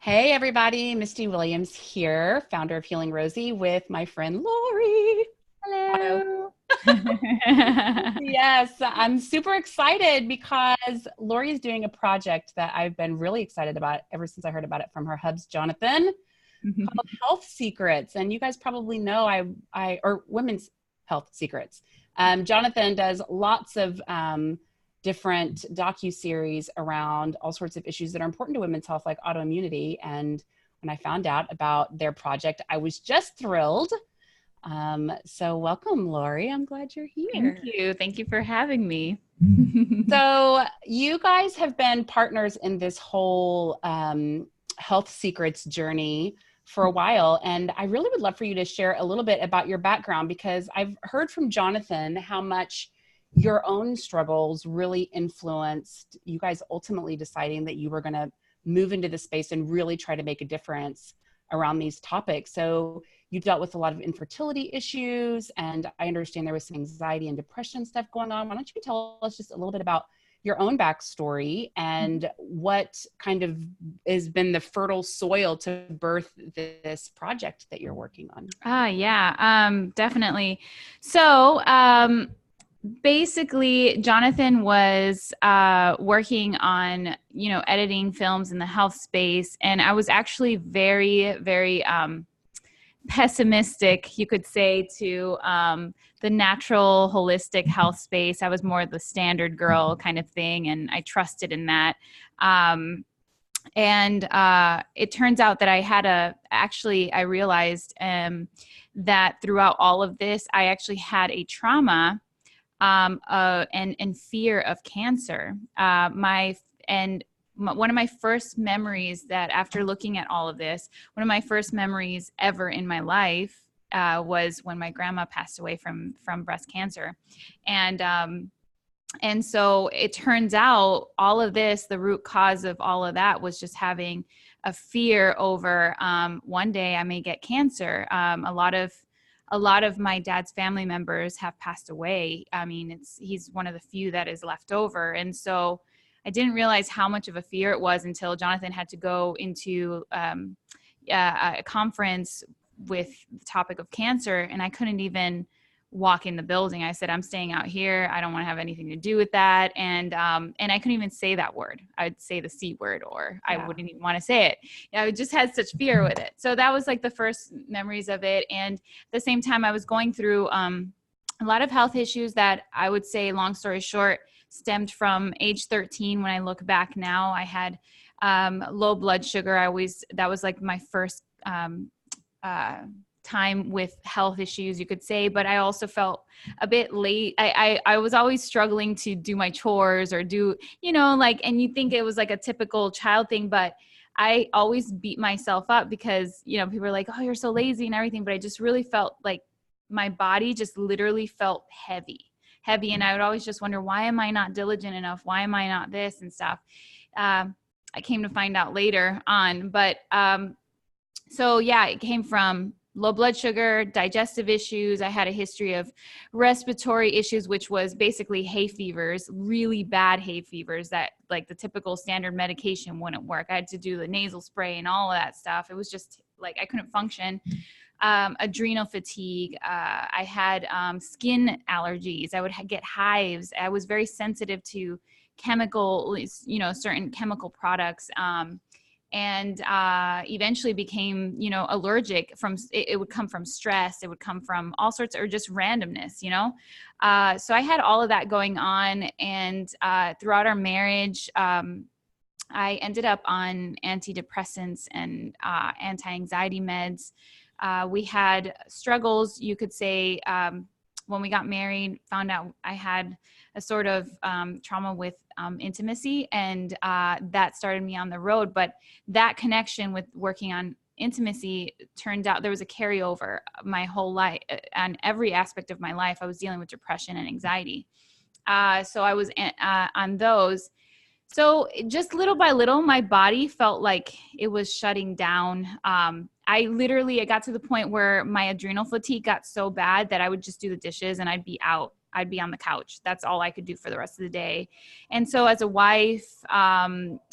Hey everybody, Misty Williams here, founder of Healing Rosie with my friend Lori Otto. Hello. Yes, I'm super excited because Lori is doing a project that I've been really excited about ever since I heard about it from her hubs, Jonathan, called Health Secrets. And you guys probably know or Women's Health Secrets. Jonathan does lots of different docuseries around all sorts of issues that are important to women's health, like autoimmunity. And when I found out about their project, I was just thrilled. So welcome, Lori. I'm glad you're Thank here. you. Thank you for having me. So you guys have been partners in this whole health secrets journey for a while. And I really would love for you to share a little bit about your background, because I've heard from Jonathan how much your own struggles really influenced you guys ultimately deciding that you were going to move into the space and really try to make a difference around these topics. So you dealt with a lot of infertility issues, and I understand there was some anxiety and depression stuff going on. Why don't you tell us just a little bit about your own backstory and what kind of has been the fertile soil to birth this project that you're working on? Yeah, definitely. So, basically, Jonathan was working on, editing films in the health space, and I was actually very, very pessimistic, you could say, to the natural holistic health space. I was more the standard girl kind of thing, and I trusted in that. And it turns out that I realized that throughout all of this, I actually had a trauma and fear of cancer. One of my first memories, that after looking at all of this, one of my first memories ever in my life was when my grandma passed away from breast cancer. And so it turns out all of this, the root cause of all of that was just having a fear over one day I may get cancer. A lot of my dad's family members have passed away. I mean, he's one of the few that is left over. And so I didn't realize how much of a fear it was until Jonathan had to go into a conference with the topic of cancer, and I couldn't even walk in the building. I said, I'm staying out here. I don't want to have anything to do with that. And I couldn't even say that word. I'd say the C word, or I wouldn't even want to say it. I just had such fear with it. So that was like the first memories of it. And at the same time, I was going through a lot of health issues that, I would say, long story short, stemmed from age 13. When I look back now, I had low blood sugar. That was like my first time with health issues, you could say. But I also felt a bit late. I was always struggling to do my chores or do, and you think it was like a typical child thing, but I always beat myself up because, people are like, oh, you're so lazy and everything. But I just really felt like my body just literally felt heavy. And I would always just wonder, why am I not diligent enough? Why am I not this and stuff? I came to find out later on. But so yeah, it came from low blood sugar, digestive issues. I had a history of respiratory issues, which was basically hay fevers, really bad hay fevers that, like, the typical standard medication wouldn't work. I had to do the nasal spray and all of that stuff. It was just like I couldn't function. Adrenal fatigue. I had skin allergies. I would get hives. I was very sensitive to certain chemical products. And eventually became, allergic from, it would come from stress. It would come from all sorts, or just randomness, so I had all of that going on. And throughout our marriage, I ended up on antidepressants and anti-anxiety meds. We had struggles, you could say, when we got married, found out I had a sort of trauma with intimacy, and that started me on the road. But that connection with working on intimacy, turned out there was a carryover my whole life. On every aspect of my life, I was dealing with depression and anxiety. So I was on those. So just little by little, my body felt like it was shutting down. I got to the point where my adrenal fatigue got so bad that I would just do the dishes and I'd be out. I'd be on the couch. That's all I could do for the rest of the day. And so as a wife,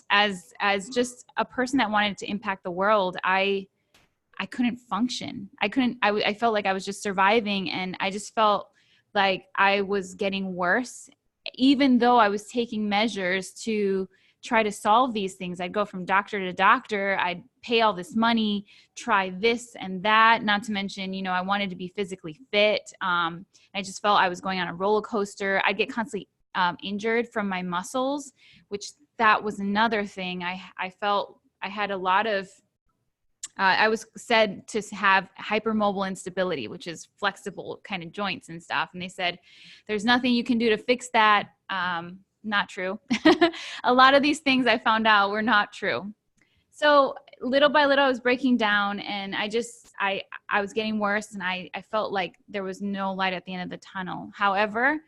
as just a person that wanted to impact the world, I couldn't function. I felt like I was just surviving, and I just felt like I was getting worse, even though I was taking measures to try to solve these things. I'd go from doctor to doctor. I'd pay all this money, try this and that, not to mention, you know, I wanted to be physically fit. I just felt I was going on a roller coaster. I'd get constantly injured from my muscles, which that was another thing. I felt I had a lot of I was said to have hypermobile instability, which is flexible kind of joints and stuff. And they said, there's nothing you can do to fix that. Not true. A lot of these things I found out were not true. So little by little, I was breaking down, and I was getting worse, and I felt like there was no light at the end of the tunnel. However,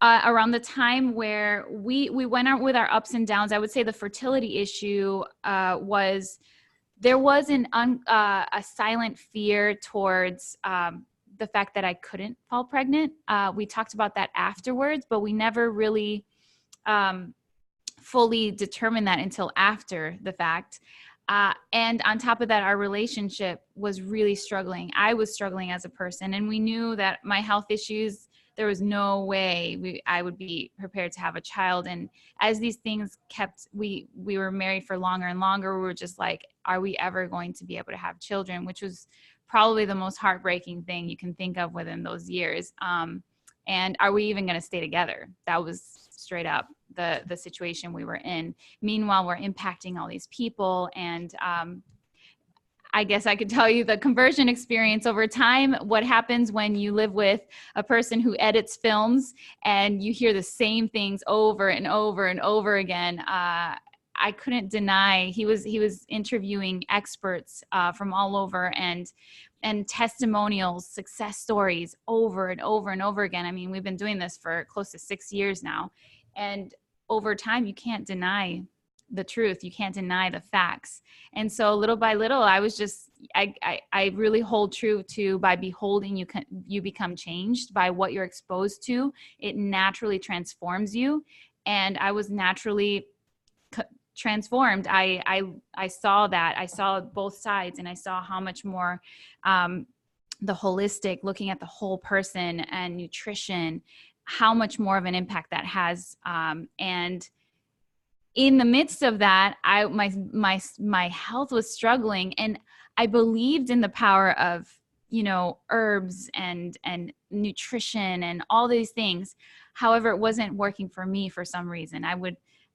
around the time where we went out with our ups and downs, I would say the fertility issue was there was a silent fear towards the fact that I couldn't fall pregnant. We talked about that afterwards, but we never really fully determined that until after the fact. And on top of that, our relationship was really struggling. I was struggling as a person, and we knew that my health issues, there was no way I would be prepared to have a child. And as these things we were married for longer and longer, we were just like, are we ever going to be able to have children? Which was probably the most heartbreaking thing you can think of within those years. And are we even going to stay together? That was straight up the situation we were in. Meanwhile, we're impacting all these people. And I guess I could tell you the conversion experience over time, what happens when you live with a person who edits films and you hear the same things over and over and over again. I couldn't deny he was interviewing experts from all over and testimonials, success stories over and over and over again. I mean, we've been doing this for close to 6 years now. And over time, you can't deny the truth. You can't deny the facts. And so little by little, I was just, I really hold true to, by beholding, you become changed by what you're exposed to. It naturally transforms you. And I was naturally transformed. I saw that. I saw both sides, and I saw how much more the holistic, looking at the whole person and nutrition, how much more of an impact that has. And in the midst of that, my health was struggling, and I believed in the power of, you know, herbs and nutrition and all these things. However, it wasn't working for me for some reason.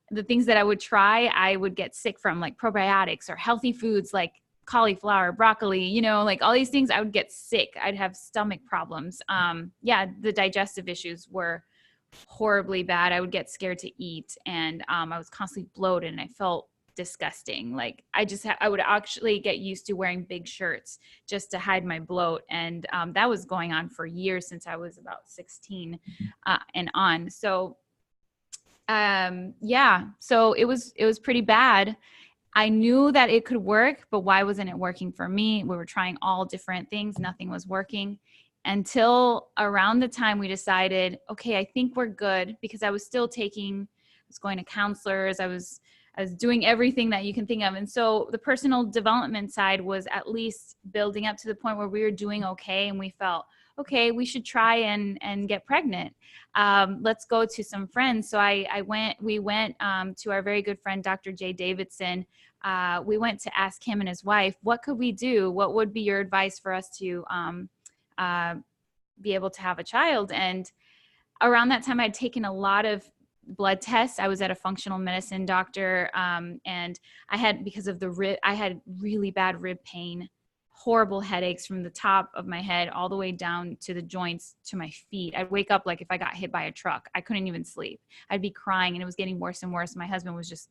The things that I would try, I would get sick from, like probiotics or healthy foods like cauliflower, broccoli, you know, like all these things, I would get sick. I'd have stomach problems. The digestive issues were horribly bad. I would get scared to eat, and I was constantly bloated, and I felt disgusting. Like I would actually get used to wearing big shirts just to hide my bloat. And that was going on for years, since I was about 16 and on. So so it was pretty bad. I knew that it could work, but why wasn't it working for me? We were trying all different things. Nothing was working until around the time we decided, okay, I think we're good, because I was going to counselors. I was doing everything that you can think of. And so the personal development side was at least building up to the point where we were doing okay. And we felt, okay, we should try and get pregnant. Let's go to some friends. So we went to our very good friend, Dr. Jay Davidson. We went to ask him and his wife, what could we do? What would be your advice for us to be able to have a child? And around that time, I'd taken a lot of blood tests. I was at a functional medicine doctor, and I had, because of the rib, I had really bad rib pain, horrible headaches from the top of my head all the way down to the joints to my feet. I'd wake up like if I got hit by a truck. I couldn't even sleep. I'd be crying, and it was getting worse and worse. My husband was just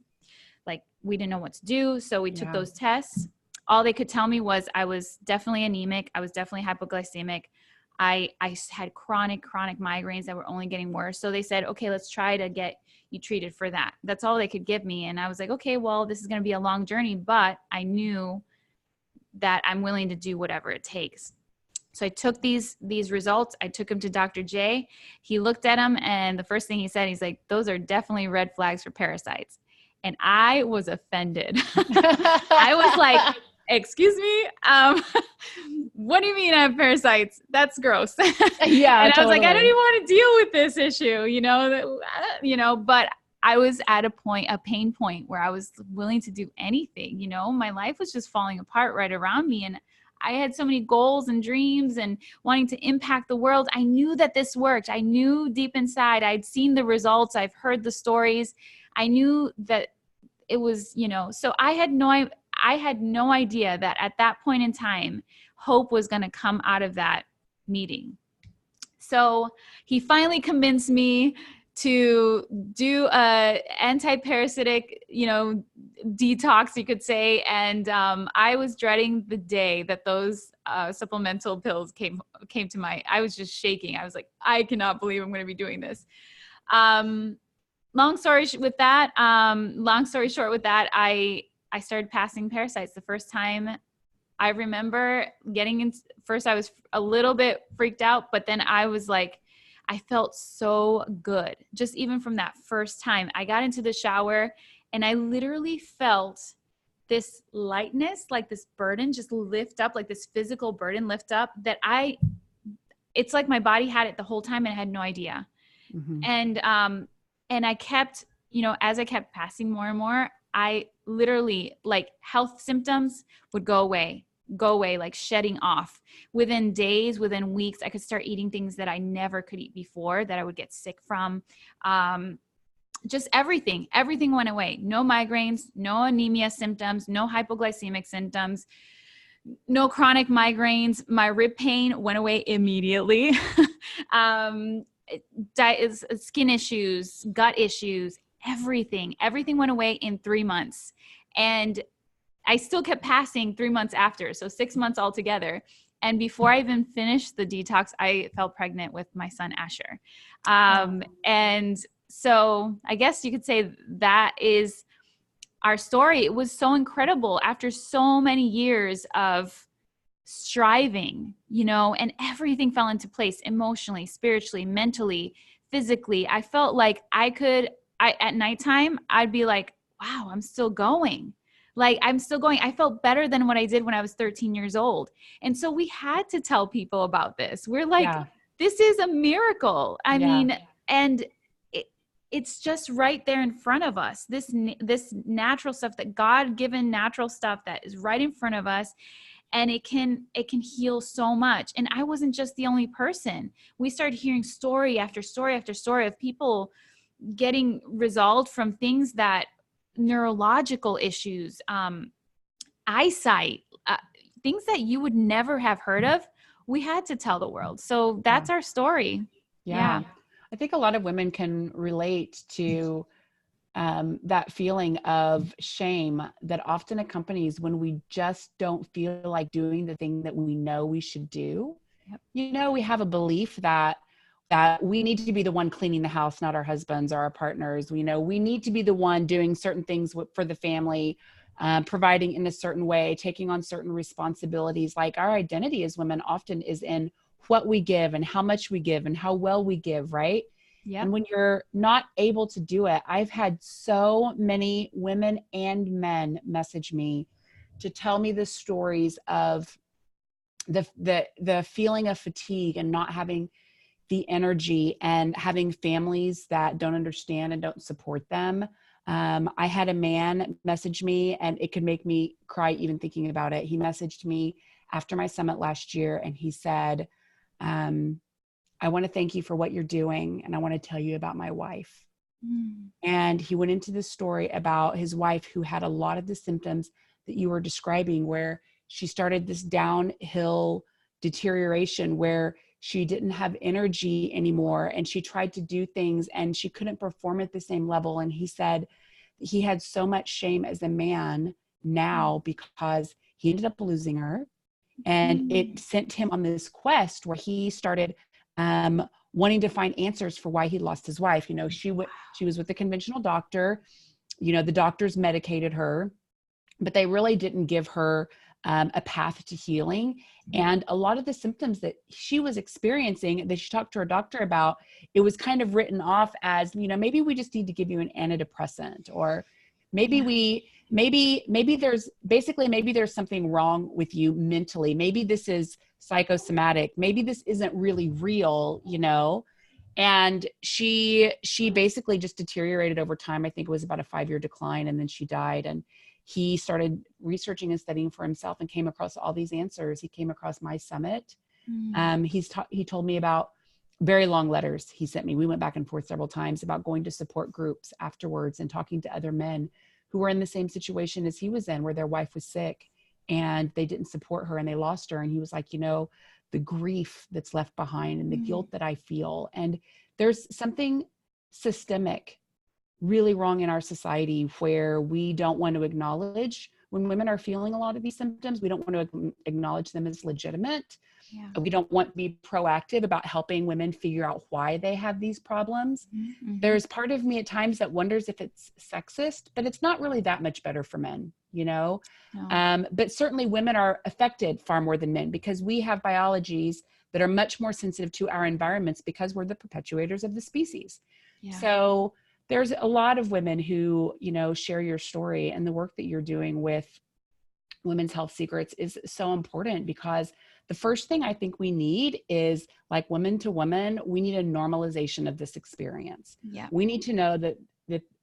like, we didn't know what to do. So we took those tests. All they could tell me was I was definitely anemic. I was definitely hypoglycemic. I had chronic migraines that were only getting worse. So they said, okay, let's try to get you treated for that. That's all they could give me. And I was like, okay, well, this is going to be a long journey, but I knew that I'm willing to do whatever it takes. So I took these results. I took them to Dr. J. He looked at them, and the first thing he said, he's like, those are definitely red flags for parasites. And I was offended. I was like, excuse me? What do you mean I have parasites? That's gross. Yeah, and I was like, I don't totally. even want to deal with this issue, but I was at a pain point where I was willing to do anything. My life was just falling apart right around me. And I had so many goals and dreams and wanting to impact the world. I knew that this worked. I knew deep inside, I'd seen the results. I've heard the stories. I knew that it was, so I had no idea that at that point in time, hope was going to come out of that meeting. So he finally convinced me to do a anti-parasitic, detox, you could say. And I was dreading the day that those supplemental pills came to I was just shaking. I was like, I cannot believe I'm going to be doing this. Long story short with that, I started passing parasites. The first time I remember first I was a little bit freaked out, but then I was like, I felt so good. Just even from that first time, I got into the shower and I literally felt this lightness, like this burden just lift up, like this physical burden lift up that it's like my body had it the whole time and I had no idea. Mm-hmm. And I kept, as I kept passing more and more, I literally, like, health symptoms would go away, like shedding off. Within days, within weeks, I could start eating things that I never could eat before, that I would get sick from. Just everything went away. No migraines, no anemia symptoms, no hypoglycemic symptoms, no chronic migraines. My rib pain went away immediately. Skin issues, gut issues, everything went away in 3 months. And I still kept passing 3 months after, so 6 months altogether. And before I even finished the detox, I fell pregnant with my son, Asher. And so I guess you could say that is our story. It was so incredible after so many years of striving, and everything fell into place emotionally, spiritually, mentally, physically. I felt like at nighttime, I'd be like, wow, I'm still going. Like, I'm still going. I felt better than what I did when I was 13 years old. And so we had to tell people about this. We're like, This is a miracle. I mean, and it's just right there in front of us. This natural stuff, that God-given natural stuff that is right in front of us. And it can heal so much. And I wasn't just the only person. We started hearing story after story after story of people getting resolved from things that neurological issues, eyesight, things that you would never have heard of. We had to tell the world. So that's our story. Yeah. I think a lot of women can relate to that feeling of shame that often accompanies when we just don't feel like doing the thing that we know we should do. Yep. We have a belief that we need to be the one cleaning the house, not our husbands or our partners. We need to be the one doing certain things for the family, providing in a certain way, taking on certain responsibilities. Like, our identity as women often is in what we give and how much we give and how well we give, right? Yep. And when you're not able to do it, I've had so many women and men message me to tell me the stories of the feeling of fatigue and not having the energy, and having families that don't understand and don't support them. I had a man message me, and it could make me cry even thinking about it. He messaged me after my summit last year, and he said, I want to thank you for what you're doing, and I want to tell you about my wife. And he went into this story about his wife, who had a lot of the symptoms that you were describing, where she started this downhill deterioration where she didn't have energy anymore, and she tried to do things and she couldn't perform at the same level. And he said he had so much shame as a man now because he ended up losing her, and it sent him on this quest where he started wanting to find answers for why he lost his wife. She was with the conventional doctor. The doctors medicated her, but they really didn't give her a path to healing. And a lot of the symptoms that she was experiencing that she talked to her doctor about, it was kind of written off as, maybe we just need to give you an antidepressant, or maybe there's something wrong with you mentally. Maybe this is psychosomatic. Maybe this isn't really real, And she basically just deteriorated over time. I think it was about a 5-year decline, and then she died. And he started researching and studying for himself and came across all these answers. He came across my summit. He told me about very long letters he sent me. We went back and forth several times about going to support groups afterwards and talking to other men who were in the same situation as he was in, where their wife was sick and they didn't support her and they lost her. And he was like, the grief that's left behind and the guilt that I feel. And there's something systemic really wrong in our society where we don't want to acknowledge when women are feeling a lot of these symptoms. We don't want to acknowledge them as legitimate. Yeah. We don't want to be proactive about helping women figure out why they have these problems. Mm-hmm. There's part of me at times that wonders if it's sexist, but it's not really that much better for men, No. But certainly women are affected far more than men because we have biologies that are much more sensitive to our environments because we're the perpetuators of the species. Yeah. So there's a lot of women who, share your story, and the work that you're doing with Women's Health Secrets is so important, because the first thing I think we need is, like, woman to woman, we need a normalization of this experience. Yeah. We need to know that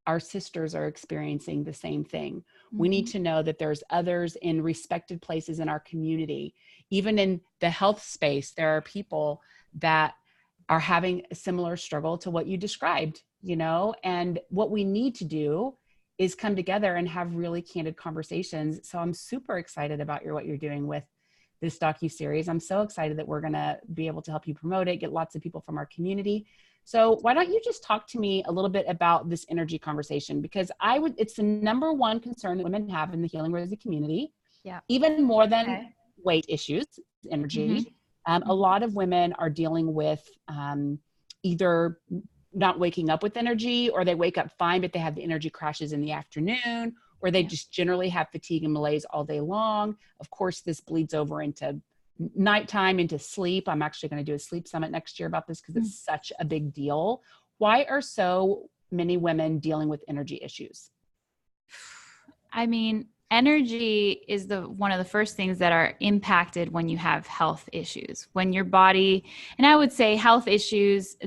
our sisters are experiencing the same thing. Mm-hmm. We need to know that there's others in respected places in our community. Even in the health space, there are people that are having a similar struggle to what you described, and what we need to do is come together and have really candid conversations. So I'm super excited about what you're doing with this docuseries. I'm so excited that we're going to be able to help you promote it, get lots of people from our community. So why don't you just talk to me a little bit about this energy conversation? Because it's the number one concern that women have in the Healing Rosie community. Yeah. Even more than weight issues, energy. Mm-hmm. A lot of women are dealing with either not waking up with energy, or they wake up fine, but they have the energy crashes in the afternoon, or they just generally have fatigue and malaise all day long. Of course, this bleeds over into nighttime, into sleep. I'm actually going to do a sleep summit next year about this because it's such a big deal. Why are so many women dealing with energy issues? I mean, energy is one of the first things that are impacted when you have health issues, when your body, and I would say health issues,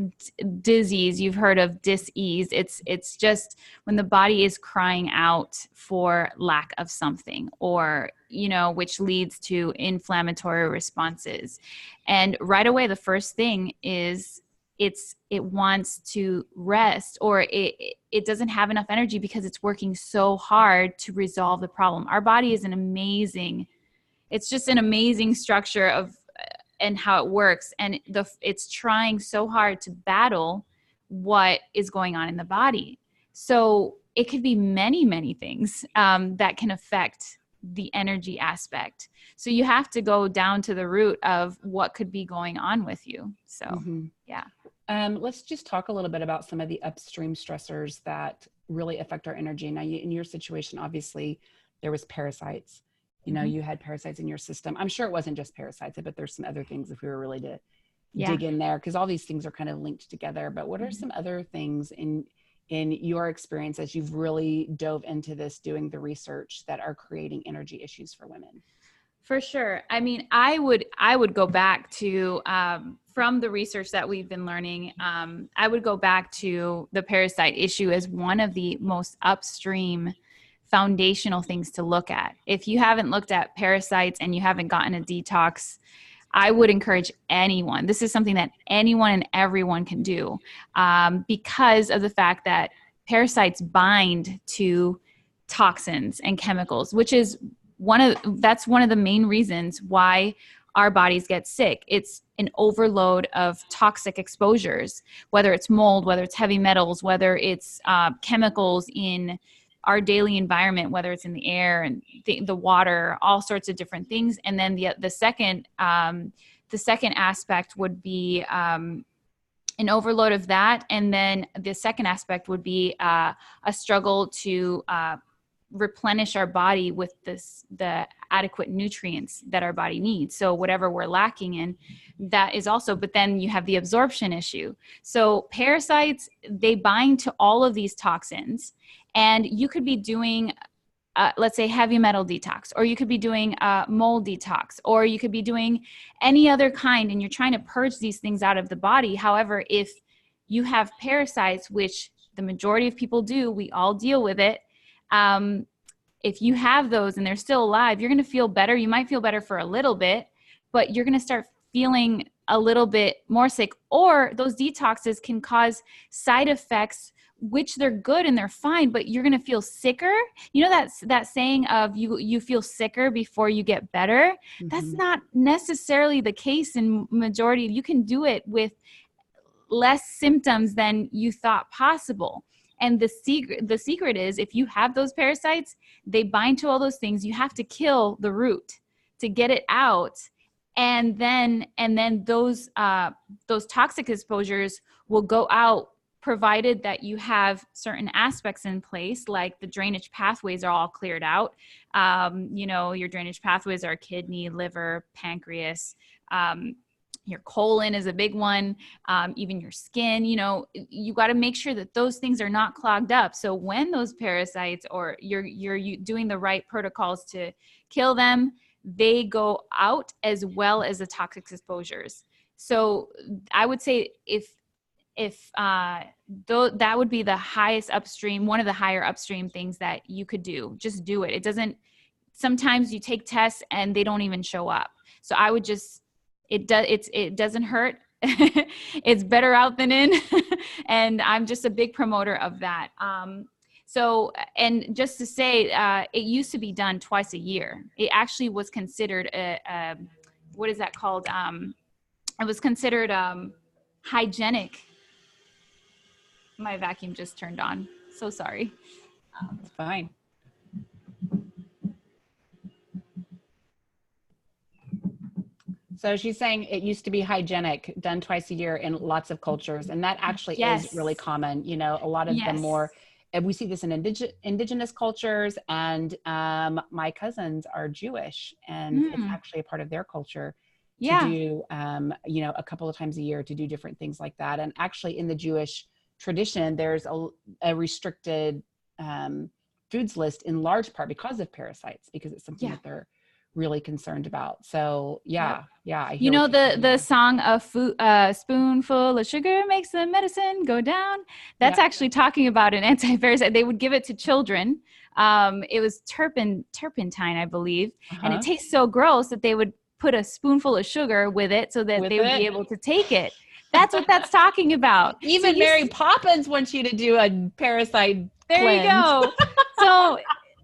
disease, you've heard of dis-ease. It's just when the body is crying out for lack of something, or, which leads to inflammatory responses. And right away, the first thing is it wants to rest, or it doesn't have enough energy because it's working so hard to resolve the problem. Our body is it's just an amazing structure and how it works. And it's trying so hard to battle what is going on in the body. So it could be many, many things that can affect the energy aspect. So you have to go down to the root of what could be going on with you. So, yeah. Let's just talk a little bit about some of the upstream stressors that really affect our energy. Now, in your situation, obviously, there was parasites. You had parasites in your system. I'm sure it wasn't just parasites, but there's some other things if we were really to dig in there, because all these things are kind of linked together. But what are some other things in your experience as you've really dove into this, doing the research, that are creating energy issues for women? For sure. I mean, I would go back to, from the research that we've been learning, I would go back to the parasite issue as one of the most upstream foundational things to look at. If you haven't looked at parasites and you haven't gotten a detox, I would encourage anyone. This is something that anyone and everyone can do, because of the fact that parasites bind to toxins and chemicals, which is that's one of the main reasons why our bodies get sick. It's an overload of toxic exposures, whether it's mold, whether it's heavy metals, whether it's chemicals in our daily environment, whether it's in the air and the water, all sorts of different things. And then the second aspect would be an overload of that. And then the second aspect would be a struggle to replenish our body with the adequate nutrients that our body needs. So whatever we're lacking in, that is also, but then you have the absorption issue. So parasites, they bind to all of these toxins, and you could be doing let's say heavy metal detox, or you could be doing mold detox, or you could be doing any other kind, and you're trying to purge these things out of the body. However, if you have parasites, which the majority of people do, we all deal with it. If you have those and they're still alive, you're going to feel better. You might feel better for a little bit, but you're going to start feeling a little bit more sick. Or those detoxes can cause side effects, which they're good and they're fine, but you're going to feel sicker. You know, that saying of you feel sicker before you get better. Mm-hmm. That's not necessarily the case in majority. You can do it with less symptoms than you thought possible. And the secret is, if you have those parasites, they bind to all those things. You have to kill the root to get it out. And then those toxic exposures will go out, provided that you have certain aspects in place, like the drainage pathways are all cleared out. Your drainage pathways are kidney, liver, pancreas, your colon is a big one, even your skin. You got to make sure that those things are not clogged up. So when those parasites, or you're doing the right protocols to kill them, they go out, as well as the toxic exposures. So I would say that would be the highest upstream, one of the higher upstream things that you could do. Just do it. Sometimes you take tests and they don't even show up. So I would just, it doesn't hurt. It's better out than in. And I'm just a big promoter of that. And just to say, it used to be done twice a year. It actually was considered what is that called? It was considered hygienic. My vacuum just turned on. So sorry. It's fine. So she's saying it used to be hygienic, done twice a year in lots of cultures. And that actually is really common. A lot of them more, and we see this in indigenous cultures. And my cousins are Jewish, and it's actually a part of their culture to do, a couple of times a year to do different things like that. And actually in the Jewish tradition, there's a restricted foods list in large part because of parasites, because it's something that they're really concerned about. So I hear the song of spoonful of sugar makes the medicine go down. That's actually talking about an anti-parasite. They would give it to children. It was turpentine, I believe, and it tastes so gross that they would put a spoonful of sugar with it so that they would be able to take it. That's what that's talking about. Even Mary Poppins wants you to do a parasite there cleanse. You go. So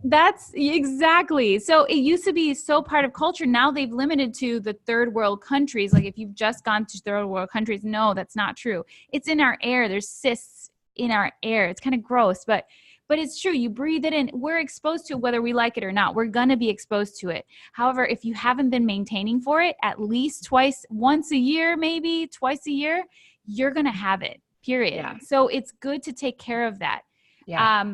that's exactly. So it used to be so part of culture. Now they've limited to the third world countries. Like if you've just gone to third world countries, no, that's not true. It's in our air. There's cysts in our air. It's kind of gross, but it's true. You breathe it in. We're exposed to it whether we like it or not. We're going to be exposed to it. However, if you haven't been maintaining for it at least once a year, maybe twice a year, you're going to have it, period. Yeah. So it's good to take care of that. Yeah.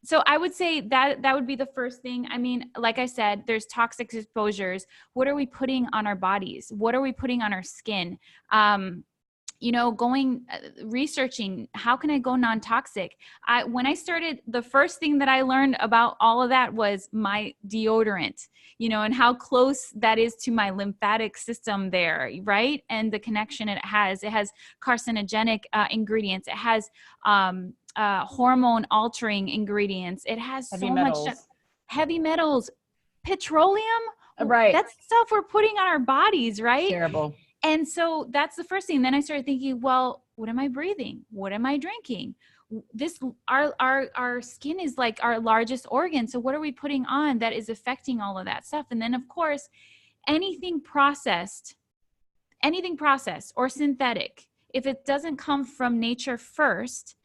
So I would say that would be the first thing. I mean, like I said, there's toxic exposures. What are we putting on our bodies? What are we putting on our skin? Researching, how can I go non-toxic? When I started, the first thing that I learned about all of that was my deodorant, and how close that is to my lymphatic system there, right? And the connection it has carcinogenic ingredients. It has hormone altering ingredients. It has much heavy metals, petroleum. Right. That's stuff we're putting on our bodies, right? Terrible. And so that's the first thing. Then I started thinking, well, what am I breathing? What am I drinking? Our skin is like our largest organ. So what are we putting on that is affecting all of that stuff? And then of course, anything processed or synthetic, if it doesn't come from nature first,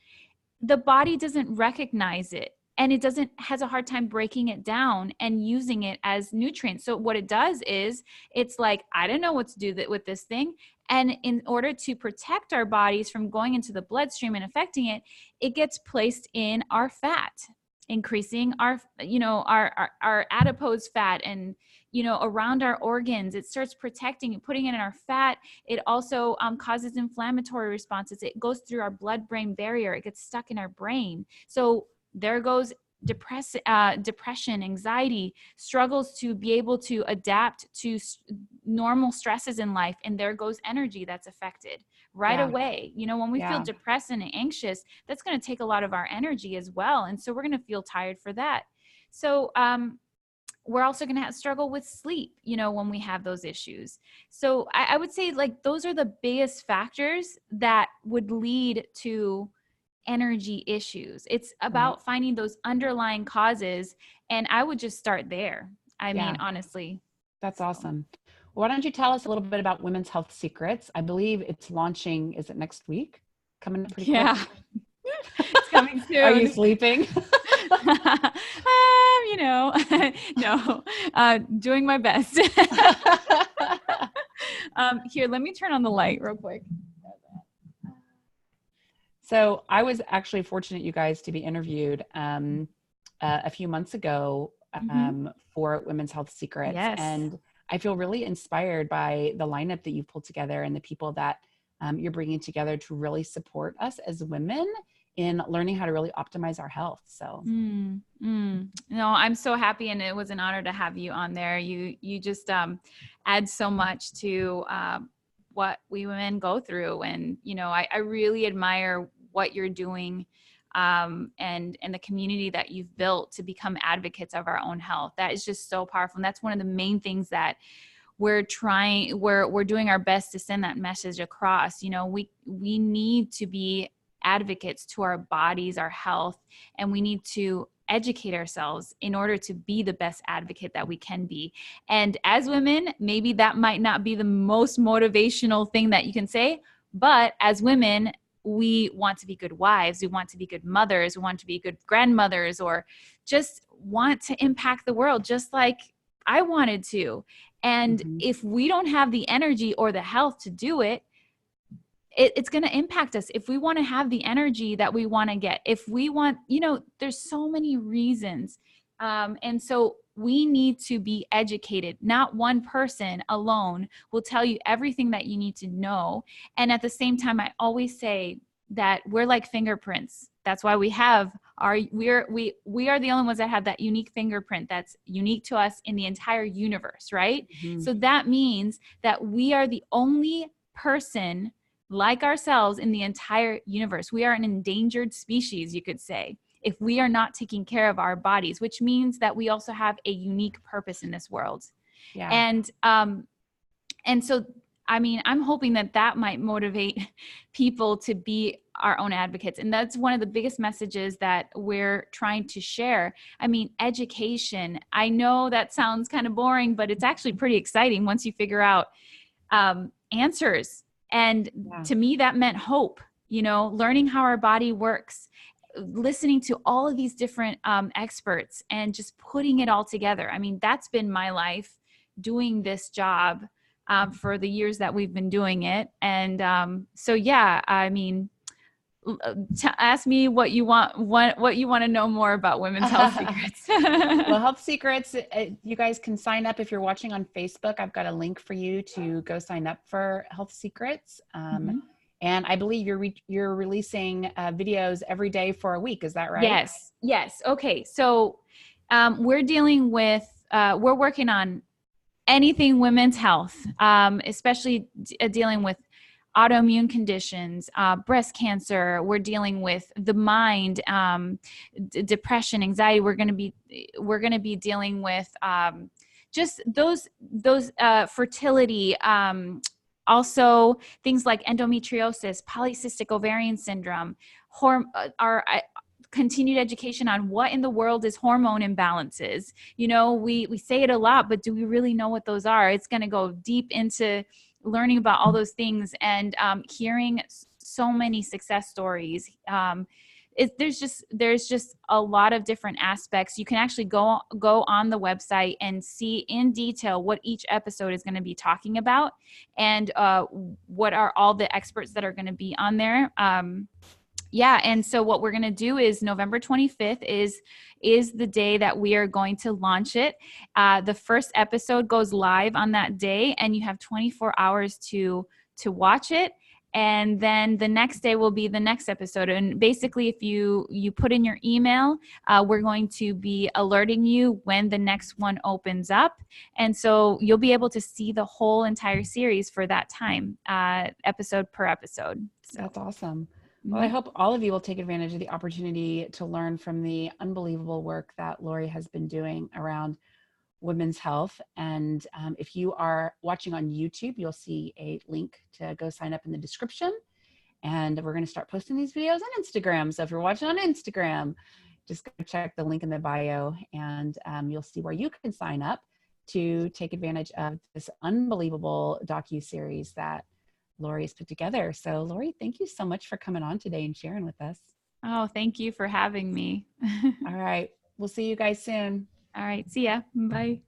the body doesn't recognize it. And it has a hard time breaking it down and using it as nutrients. So what it does is it's like, I don't know what to do with this thing. And in order to protect our bodies from going into the bloodstream and affecting it, it gets placed in our fat. increasing our, our adipose fat, and, around our organs. It starts protecting and putting it in our fat. It also causes inflammatory responses. It goes through our blood-brain barrier. It gets stuck in our brain. So there goes depression, anxiety, struggles to be able to adapt to normal stresses in life. And there goes energy that's affected right away. When we feel depressed and anxious, that's going to take a lot of our energy as well. And so we're going to feel tired for that. So, we're also going to struggle with sleep, when we have those issues. So I would say, like, those are the biggest factors that would lead to energy issues. It's about finding those underlying causes. And I would just start there. I mean, honestly. That's awesome. Why don't you tell us a little bit about Women's Health Secrets? I believe it's launching, is it next week? Coming up pretty quick? It's coming soon. Are you sleeping? No, doing my best. Here, let me turn on the light real quick. So I was actually fortunate, you guys, to be interviewed a few months ago for Women's Health Secrets. Yes. And I feel really inspired by the lineup that you've pulled together and the people that you're bringing together to really support us as women in learning how to really optimize our health. So, No, I'm so happy. And it was an honor to have you on there. You just add so much to what we women go through. And, I really admire what you're doing and the community that you've built to become advocates of our own health. That is just so powerful. And that's one of the main things that we're doing our best to send that message across. We need to be advocates to our bodies, our health, and we need to educate ourselves in order to be the best advocate that we can be. And as women, maybe that might not be the most motivational thing that you can say, but as women, we want to be good wives, we want to be good mothers, we want to be good grandmothers, or just want to impact the world just like I wanted to. And if we don't have the energy or the health to do it, it's going to impact us. If we want to have the energy that we want to get, if we want, there's so many reasons. And so we need to be educated. Not one person alone will tell you everything that you need to know. And at the same time, I always say that we're like fingerprints. That's why we are the only ones that have that unique fingerprint that's unique to us in the entire universe, right? So that means that we are the only person like ourselves in the entire universe. We are an endangered species, you could say, if we are not taking care of our bodies, which means that we also have a unique purpose in this world. And so, I mean, I'm hoping that might motivate people to be our own advocates. And that's one of the biggest messages that we're trying to share. I mean, education, I know that sounds kind of boring, but it's actually pretty exciting once you figure out answers. And to me, that meant hope, learning how our body works, listening to all of these different experts and just putting it all together. I mean, that's been my life doing this job for the years that we've been doing it. And so, yeah, I mean, ask me what you want to know more about Women's Health Secrets. Well, Health Secrets, you guys can sign up if you're watching on Facebook. I've got a link for you to go sign up for Health Secrets. And I believe you're releasing videos every day for a week. Is that right? Yes. Okay. So we're working on anything women's health, especially dealing with autoimmune conditions, breast cancer. We're dealing with the mind, depression, anxiety. We're going to be dealing with just those fertility. Also things like endometriosis, polycystic ovarian syndrome, our continued education on what in the world is hormone imbalances. We say it a lot, but do we really know what those are? It's going to go deep into learning about all those things and hearing so many success stories. There's just a lot of different aspects. You can actually go on the website and see in detail what each episode is going to be talking about and what are all the experts that are going to be on there. Yeah, and so what we're going to do is November 25th is the day that we are going to launch it. The first episode goes live on that day, and you have 24 hours to watch it. And then the next day will be the next episode. And basically, if you put in your email, we're going to be alerting you when the next one opens up. And so you'll be able to see the whole entire series for that time, episode per episode. So. That's awesome. Well, I Mhm. hope all of you will take advantage of the opportunity to learn from the unbelievable work that Lori has been doing around women's health. And if you are watching on YouTube, you'll see a link to go sign up in the description. And we're going to start posting these videos on Instagram. So if you're watching on Instagram, just go check the link in the bio, and you'll see where you can sign up to take advantage of this unbelievable docuseries that Lori has put together. So Lori, thank you so much for coming on today and sharing with us. Oh, thank you for having me. All right. We'll see you guys soon. All right. See ya. Bye.